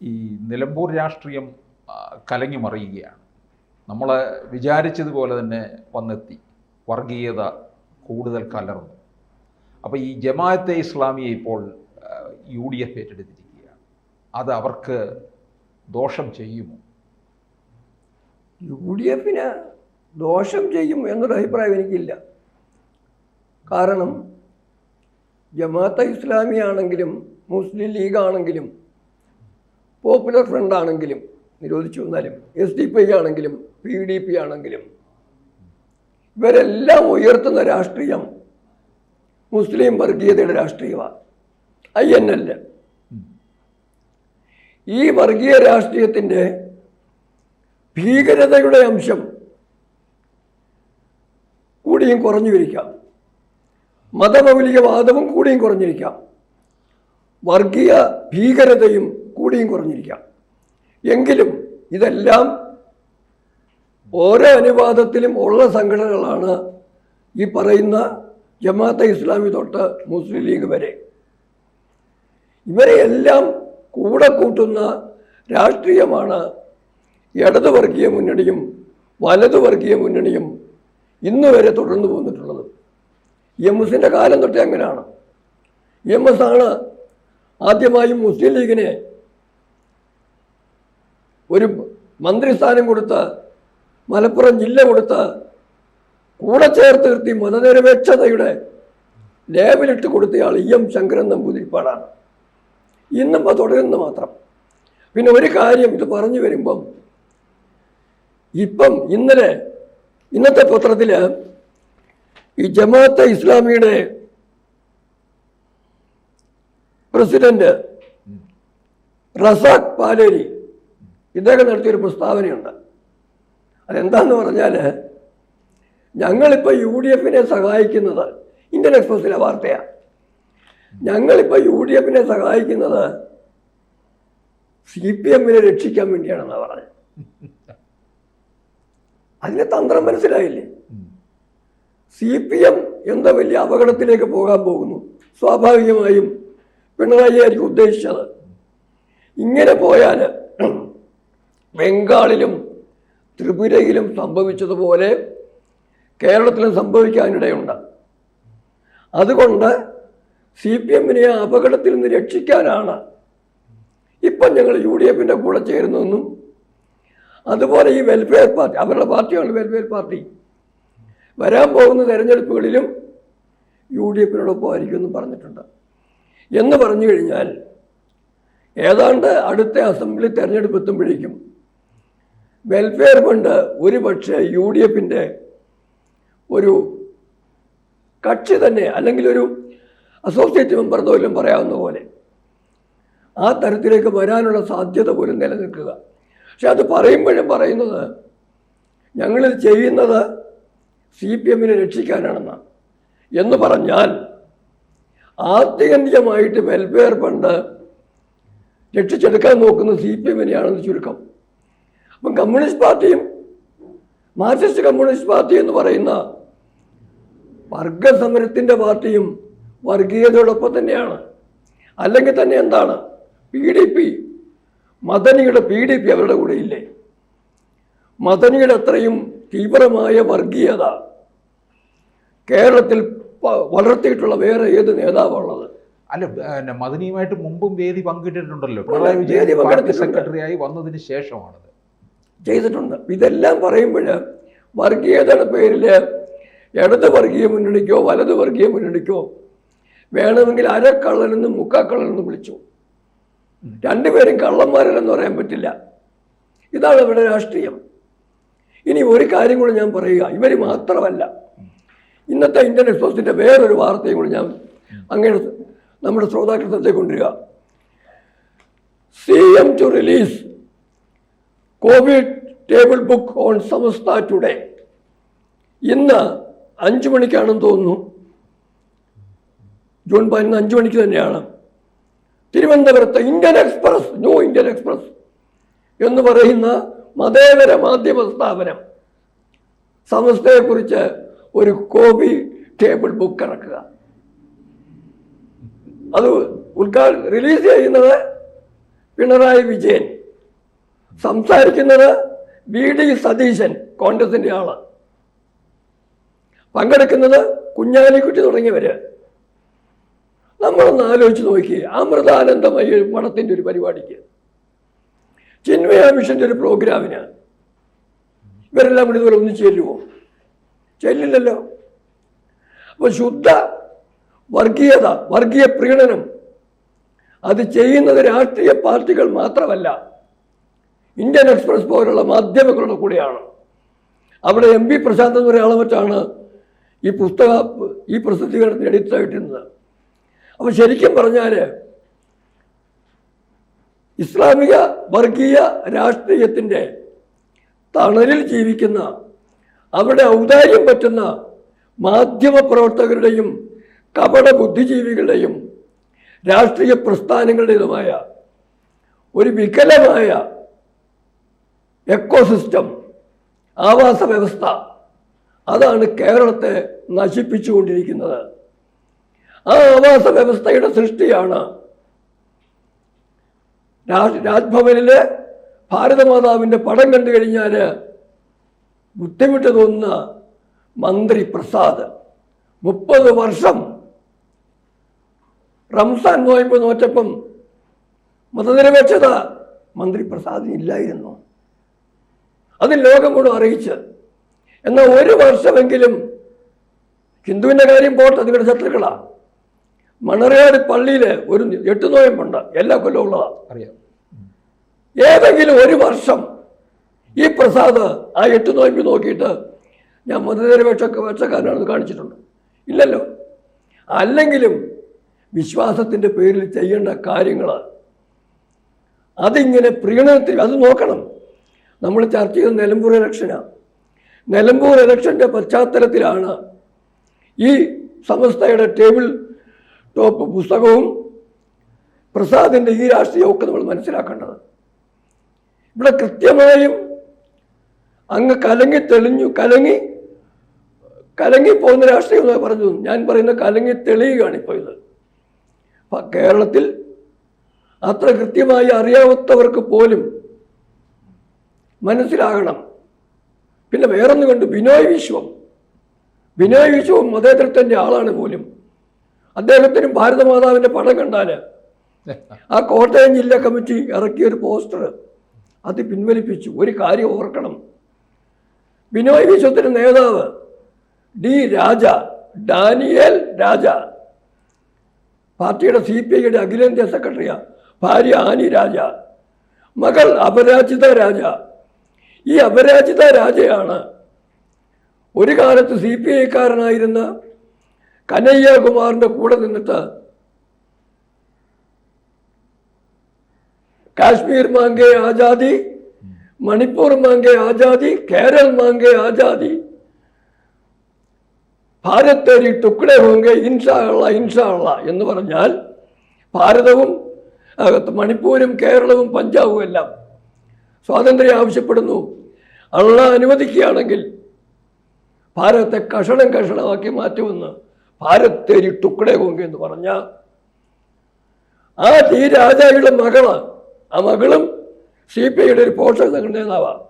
ഈ നിലമ്പൂർ രാഷ്ട്രീയം കലങ്ങി മറിയുകയാണ്. നമ്മൾ വിചാരിച്ചതുപോലെ തന്നെ വന്നെത്തി, വർഗീയത കൂടുതൽ കലർന്നു. അപ്പോൾ ഈ ജമാഅത്തെ ഇസ്ലാമിയെ ഇപ്പോൾ UDF ഏറ്റെടുത്തിരിക്കുകയാണ്. അത് അവർക്ക് ദോഷം ചെയ്യുമോ? UDF ദോഷം ചെയ്യും എന്നൊരു അഭിപ്രായം എനിക്കില്ല. കാരണം ജമാഅത്തെ ഇസ്ലാമി ആണെങ്കിലും മുസ്ലിം ലീഗ് ആണെങ്കിലും പോപ്പുലർ ഫ്രണ്ട് ആണെങ്കിലും നിരോധിച്ചു വന്നാലും SDP ആണെങ്കിലും PDP ആണെങ്കിലും ഇവരെല്ലാം ഉയർത്തുന്ന രാഷ്ട്രീയം മുസ്ലിം വർഗീയതയുടെ രാഷ്ട്രീയമാണ്, INL. ഈ വർഗീയ രാഷ്ട്രീയത്തിൻ്റെ ഭീകരതയുടെ അംശം കൂടിയും കുറഞ്ഞുവരിക്കാം, മതമൗലികവാദവും കൂടിയും കുറഞ്ഞിരിക്കാം, വർഗീയ ഭീകരതയും കൂടിയും കുറഞ്ഞിരിക്കാം. എങ്കിലും ഇതെല്ലാം ഓരോ അനുവാദത്തിലും ഉള്ള സംഘടനകളാണ് ഈ പറയുന്ന ജമാഅത്തെ ഇസ്ലാമി തൊട്ട് മുസ്ലിം ലീഗ് വരെ. ഇവരെയെല്ലാം കൂടെ കൂട്ടുന്ന രാഷ്ട്രീയമാണ് ഇടത് വർഗീയ മുന്നണിയും വലതു വർഗീയ മുന്നണിയും ഇന്ന് വരെ തുടർന്നു പോന്നിട്ടുള്ളത്. EMS കാലം തൊട്ടേ അങ്ങനെയാണ്. EMS ആണ് ആദ്യമായും മുസ്ലിം ലീഗിനെ ഒരു മന്ത്രിസ്ഥാനം കൊടുത്ത് മലപ്പുറം ജില്ല കൊടുത്ത് കൂടെ ചേർത്ത് നിർത്തി മതനിരപേക്ഷതയുടെ ലേബലിട്ട് കൊടുത്തയാൾ EM ശങ്കരൻ നമ്പൂതിരിപ്പാടാണ്. ഇന്നും അത് തുടരുന്ന മാത്രം. പിന്നെ ഒരു കാര്യം ഇത് പറഞ്ഞു വരുമ്പം ഇന്നത്തെ പത്രത്തിൽ ഈ ജമാഅത്തെ ഇസ്ലാമിയുടെ പ്രസിഡന്റ് റസാഖ് പാലേരി ഇദ്ദേഹം നടത്തിയൊരു പ്രസ്താവനയുണ്ട്. അതെന്താന്ന് പറഞ്ഞാൽ, ഞങ്ങളിപ്പോൾ UDF സഹായിക്കുന്നത്, ഇന്ത്യൻ എക്സ്പ്രസിലെ വാർത്തയാണ്, ഞങ്ങളിപ്പോൾ UDF സഹായിക്കുന്നത് CPM രക്ഷിക്കാൻ വേണ്ടിയാണെന്നാണ് പറഞ്ഞത്. അതിന് തന്ത്രം മനസ്സിലായില്ലേ? CPM എന്താ വലിയ അപകടത്തിലേക്ക് പോകാൻ പോകുന്നു. സ്വാഭാവികമായും പിണറായി ആയിരിക്കും ഉദ്ദേശിച്ചത്. ഇങ്ങനെ പോയാൽ ബംഗാളിലും ത്രിപുരയിലും സംഭവിച്ചതുപോലെ കേരളത്തിലും സംഭവിക്കാനിടയുണ്ട്. അതുകൊണ്ട് CPM ആ അപകടത്തിൽ നിന്ന് രക്ഷിക്കാനാണ് ഇപ്പം ഞങ്ങൾ UDF കൂടെ ചേരുന്നതെന്നും, അതുപോലെ ഈ വെൽഫെയർ പാർട്ടി, അവരുടെ പാർട്ടിയാണ് വെൽഫെയർ പാർട്ടി, വരാൻ പോകുന്ന തെരഞ്ഞെടുപ്പുകളിലും UDF ആയിരിക്കുമെന്നും പറഞ്ഞിട്ടുണ്ട്. എന്ന് പറഞ്ഞു കഴിഞ്ഞാൽ ഏതാണ്ട് അടുത്ത അസംബ്ലി തെരഞ്ഞെടുപ്പ് എത്തുമ്പോഴേക്കും വെൽഫെയർ ഫണ്ട് ഒരു പക്ഷേ UDF ഒരു കക്ഷി തന്നെ, അല്ലെങ്കിൽ ഒരു അസോസിയേറ്റ് മെമ്പർ പോലും പറയാവുന്ന പോലെ ആ തരത്തിലേക്ക് വരാനുള്ള സാധ്യത പോലും നിലനിൽക്കുക. പക്ഷെ അത് പറയുമ്പോഴും പറയുന്നത് ഞങ്ങളിത് ചെയ്യുന്നത് CPM രക്ഷിക്കാനാണെന്നാണ്. എന്ന് പറഞ്ഞാൽ ആത്യന്തികമായിട്ട് വെൽഫെയർ ഫണ്ട് രക്ഷിച്ചെടുക്കാൻ നോക്കുന്നത് CPM ചുരുക്കം. അപ്പം കമ്മ്യൂണിസ്റ്റ് പാർട്ടിയും മാർക്സിസ്റ്റ് കമ്മ്യൂണിസ്റ്റ് പാർട്ടി എന്ന് പറയുന്ന വർഗസമരത്തിൻ്റെ പാർട്ടിയും വർഗീയതയോടൊപ്പം തന്നെയാണ്. അല്ലെങ്കിൽ തന്നെ എന്താണ് PDP, മദനിയുടെ PDP അവരുടെ കൂടെ ഇല്ലേ? മദനിയുടെ അത്രയും തീവ്രമായ വർഗീയത കേരളത്തിൽ വളർത്തിയിട്ടുള്ള വേറെ ഏത് നേതാവുള്ളത്? അല്ല, മദനിയുമായിട്ട് മുമ്പും വേദി പങ്കിട്ടിട്ടുണ്ടല്ലോ. പിണറായി വിജയൻ സെക്രട്ടറിയായി വന്നതിന് ശേഷമാണത് ചെയ്തിട്ടുണ്ട്. ഇതെല്ലാം പറയുമ്പോൾ വർഗീയതയുടെ പേരിൽ ഇടത് വർഗീയ മുന്നണിക്കോ വലത് വർഗീയ മുന്നണിക്കോ വേണമെങ്കിൽ അരക്കള്ളനെന്നും മുക്കാക്കള്ളനെന്നും വിളിച്ചു. രണ്ടുപേരും കള്ളന്മാരല്ലെന്ന് പറയാൻ പറ്റില്ല. ഇതാണ് ഇവിടെ രാഷ്ട്രീയം. ഇനി ഒരു കാര്യം കൂടെ ഞാൻ പറയുക, ഇവർ മാത്രമല്ല, ഇന്നത്തെ ഇന്ത്യൻ എക്സ്പ്രസിൻ്റെ വേറൊരു വാർത്തയും കൂടി ഞാൻ അങ്ങനെ നമ്മുടെ ശ്രോതാക്കളുടെ ശ്രദ്ധയിൽ കൊണ്ടുവരിക. CM to release COVID table book on Samastha today. ഇന്ന് 5 മണിക്കാണെന്ന് തോന്നുന്നു, ജൂൺ 15 5 മണിക്ക് തന്നെയാണ് തിരുവനന്തപുരത്ത് Indian express, new Indian express എന്ന് പറയുന്ന മതേതര മാധ്യമ സ്ഥാപനം സമസ്തയെക്കുറിച്ച് ഒരു കോപ്പി ടേബിൾ ബുക്ക് ഇറക്കുക. അത് റിലീസ് ചെയ്യുന്നത് പിണറായി വിജയൻ, സംസാരിക്കുന്നത് VD സതീശൻ, കോൺഗ്രസിന്റെ ആള്, പങ്കെടുക്കുന്നത് കുഞ്ഞാലിക്കുട്ടി തുടങ്ങിയവര്. നമ്മളൊന്ന് ആലോചിച്ച് നോക്കി. അമൃതാനന്ദമയ മഠത്തിന്റെ ഒരു പരിപാടിക്ക്, ചിന്മയ മിഷന്റെ ഒരു പ്രോഗ്രാമിന് ഇവരെല്ലാം കൂടി ഇതുപോലെ ഒന്നിച്ച് ചെല്ലുമോ? ചെല്ലില്ലല്ലോ. അപ്പൊ ശുദ്ധ വർഗീയത, വർഗീയ പ്രീണനം അത് ചെയ്യുന്നത് രാഷ്ട്രീയ പാർട്ടികൾ മാത്രമല്ല, ഇന്ത്യൻ എക്സ്പ്രസ് പോലുള്ള മാധ്യമങ്ങളുടെ കൂടെയാണ്. അവിടെ MP പ്രശാന്ത് എന്ന് ഒരാളെ മറ്റാണ് ഈ പ്രസിദ്ധീകരണത്തിന് എഡിറ്ററായിട്ടിരുന്നത്. അപ്പം ശരിക്കും പറഞ്ഞാൽ ഇസ്ലാമിക വർഗീയ രാഷ്ട്രീയത്തിൻ്റെ തണലിൽ ജീവിക്കുന്ന, അവിടെ ഔദാര്യം പറ്റുന്ന മാധ്യമ പ്രവർത്തകരുടെയും കപട ബുദ്ധിജീവികളുടെയും രാഷ്ട്രീയ പ്രസ്ഥാനങ്ങളുടേതുമായ ഒരു വികലമായ എക്കോസിസ്റ്റം, ആവാസ വ്യവസ്ഥ, അതാണ് കേരളത്തെ നശിപ്പിച്ചുകൊണ്ടിരിക്കുന്നത്. ആ ആവാസ വ്യവസ്ഥയുടെ സൃഷ്ടിയാണ് രാജ്ഭവനിലെ ഭാരതമാതാവിൻ്റെ പടം കണ്ടു കഴിഞ്ഞാൽ ബുദ്ധിമുട്ട് തോന്നുന്ന മന്ത്രി പ്രസാദ്. 30 വർഷം റംസാൻ നോയമ്പ് നോറ്റപ്പം മതനിരപേക്ഷത മന്ത്രി പ്രസാദിന് ഇല്ലായിരുന്നു. അത് ലോകം കൂടെ അറിയിച്ച്. എന്നാൽ 1 വർഷമെങ്കിലും ഹിന്ദുവിൻ്റെ കാര്യം പോട്ടെ, നിങ്ങളുടെ ശത്രുക്കളാ. മണർകാട് പള്ളിയിൽ ഒരു 8 നോയമ്പുണ്ട്, എല്ലാ കൊല്ലവും ഉള്ളതാണ്, അറിയാം. ഏതെങ്കിലും 1 വർഷം ഈ പ്രസാദ് ആ 8 നോയമ്പ് നോക്കിയിട്ട് ഞാൻ മതനിരപേക്ഷക്കാരനാണെന്ന് കാണിച്ചിട്ടുണ്ട്? ഇല്ലല്ലോ. അല്ലെങ്കിലും വിശ്വാസത്തിൻ്റെ പേരിൽ ചെയ്യേണ്ട കാര്യങ്ങൾ അതിങ്ങനെ പ്രീണനത്തിൽ അത് നോക്കണം. നമ്മൾ ചർച്ച ചെയ്ത നിലമ്പൂർ ഇലക്ഷനാണ്. നിലമ്പൂർ ഇലക്ഷൻ്റെ പശ്ചാത്തലത്തിലാണ് ഈ സമസ്തയുടെ ടേബിൾ ടോപ്പ് പുസ്തകവും പ്രസാദിൻ്റെ ഈ രാഷ്ട്രീയമൊക്കെ നമ്മൾ മനസ്സിലാക്കേണ്ടത്. ഇവിടെ കൃത്യമായും അങ്ങ് കലങ്ങി പോകുന്ന രാഷ്ട്രീയം എന്ന് പറഞ്ഞു. ഞാൻ പറയുന്ന കലങ്ങി തെളിയുകയാണ് ഇപ്പോൾ ഇത്. കേരളത്തിൽ അത്ര കൃത്യമായി അറിയാത്തവർക്ക് പോലും മനസ്സിലാകണം. പിന്നെ വേറൊന്ന് കണ്ടു, ബിനോയ് വിശ്വം മതേതരത്വൻ്റെ ആളാണ് പോലും. അദ്ദേഹത്തിനും ഭാരതമാതാവിൻ്റെ പടം കണ്ടാൽ ആ കോട്ടയം ജില്ലാ കമ്മിറ്റി ഇറക്കിയൊരു പോസ്റ്റർ അത് പിൻവലിപ്പിച്ചു. ഒരു കാര്യം ഓർക്കണം, ബിനോയ് വിശ്വത്തിൻ്റെ നേതാവ് ഡാനിയേൽ രാജ, പാർട്ടിയുടെ CPIയുടെ അഖിലേന്ത്യാ സെക്രട്ടറിയാണ്. ഭാര്യ ആനി രാജ, മകൾ അപരാജിത രാജ. ഈ അപരാജിത രാജയാണ് ഒരു കാലത്ത് CPIക്കാരനായിരുന്ന കനയ്യകുമാറിൻ്റെ കൂടെ നിന്നിട്ട് കാശ്മീർ മാംഗേ ആജാദി, മണിപ്പൂർ മാംഗേ ആജാദി, കേരൾ മാംഗേ ആജാദി, ഭാരത് തേരി ടുക്ടേ ഹോങ്കെ ഇൻഷാ അള്ളാ എന്ന് പറഞ്ഞാൽ ഭാരതവും മണിപ്പൂരും കേരളവും പഞ്ചാബും എല്ലാം സ്വാതന്ത്ര്യം ആവശ്യപ്പെടുന്നു. അള്ളാഹ് അനുവദിക്കുകയാണെങ്കിൽ ഭാരതത്തെ കഷണമാക്കി മാറ്റുമെന്ന് ഭാരത് തേരി ടുക്ടേ ഹോങ്കെ എന്ന് പറഞ്ഞ ആ രാജായുടെ മകളും CPIയുടെ ഒരു പോഷക സംഘടന നേതാവാണ്.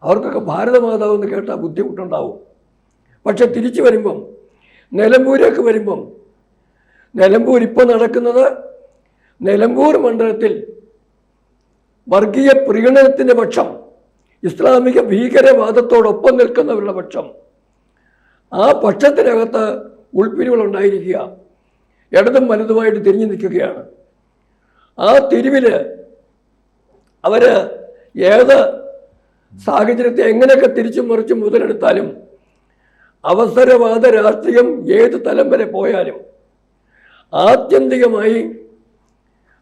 അവർക്കൊക്കെ ഭാരതമാതാവ് എന്ന് കേട്ടാൽ ബുദ്ധിമുട്ടുണ്ടാവും. പക്ഷെ തിരിച്ചു വരുമ്പം നിലമ്പൂരേക്ക് വരുമ്പം നിലമ്പൂർ ഇപ്പോൾ നടക്കുന്നത്, നിലമ്പൂർ മണ്ഡലത്തിൽ വർഗീയ പ്രീണനത്തിൻ്റെ പക്ഷം, ഇസ്ലാമിക ഭീകരവാദത്തോടൊപ്പം നിൽക്കുന്നവരുടെ പക്ഷം, ആ പക്ഷത്തിനകത്ത് ഉൾപ്പിരിവുകളുണ്ടായിരിക്കുക, ഇടതും വലതുമായിട്ട് തിരിഞ്ഞു നിൽക്കുകയാണ്. ആ തിരിവിൽ അവർ ഏത് സാഹചര്യത്തെ എങ്ങനെയൊക്കെ തിരിച്ചും മറിച്ചും മുതലെടുത്താലും അവസരവാദ രാഷ്ട്രീയം ഏത് തലം വരെ പോയാലും ആത്യന്തികമായി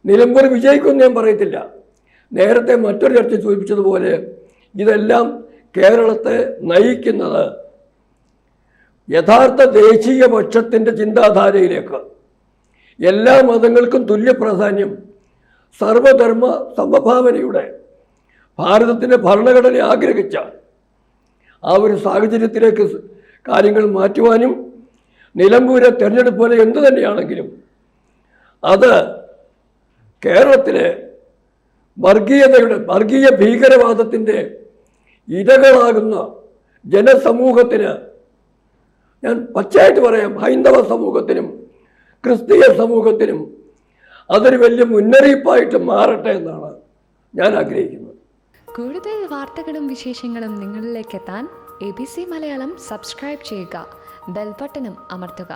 നിലമ്പൂർ വിജയിക്കുമെന്ന് ഞാൻ പറയത്തില്ല. നേരത്തെ മറ്റൊരു ചർച്ച സൂചിപ്പിച്ചതുപോലെ ഇതെല്ലാം കേരളത്തെ നയിക്കുന്നത് യഥാർത്ഥ ദേശീയ പക്ഷത്തിൻ്റെ ചിന്താധാരയിലേക്ക്, എല്ലാ മതങ്ങൾക്കും തുല്യ പ്രാധാന്യം, സർവധർമ്മ സമഭാവനയുടെ ഭാരതത്തിൻ്റെ ഭരണഘടന ആഗ്രഹിച്ച ആ ഒരു സാഹചര്യത്തിലേക്ക് കാര്യങ്ങൾ മാറ്റുവാനും നിലമ്പൂരെ തെരഞ്ഞെടുപ്പ് പോലെ എന്തു തന്നെയാണെങ്കിലും അത് കേരളത്തിലെ വർഗീയ ഭീകരവാദത്തിൻ്റെ ഇരകളാകുന്ന ജനസമൂഹത്തിന്, ഞാൻ പച്ചയായിട്ട് പറയാം, ഹൈന്ദവ സമൂഹത്തിനും ക്രിസ്തീയ സമൂഹത്തിനും അതൊരു വലിയ മുന്നറിയിപ്പായിട്ട് മാറട്ടെ എന്നാണ് ഞാൻ ആഗ്രഹിക്കുന്നത്. കൂടുതൽ വാർത്തകളും വിശേഷങ്ങളും നിങ്ങളിലേക്ക് എത്താൻ ABC മലയാളം സബ്സ്ക്രൈബ് ചെയ്യുക, ബെൽ ബട്ടണും അമർത്തുക.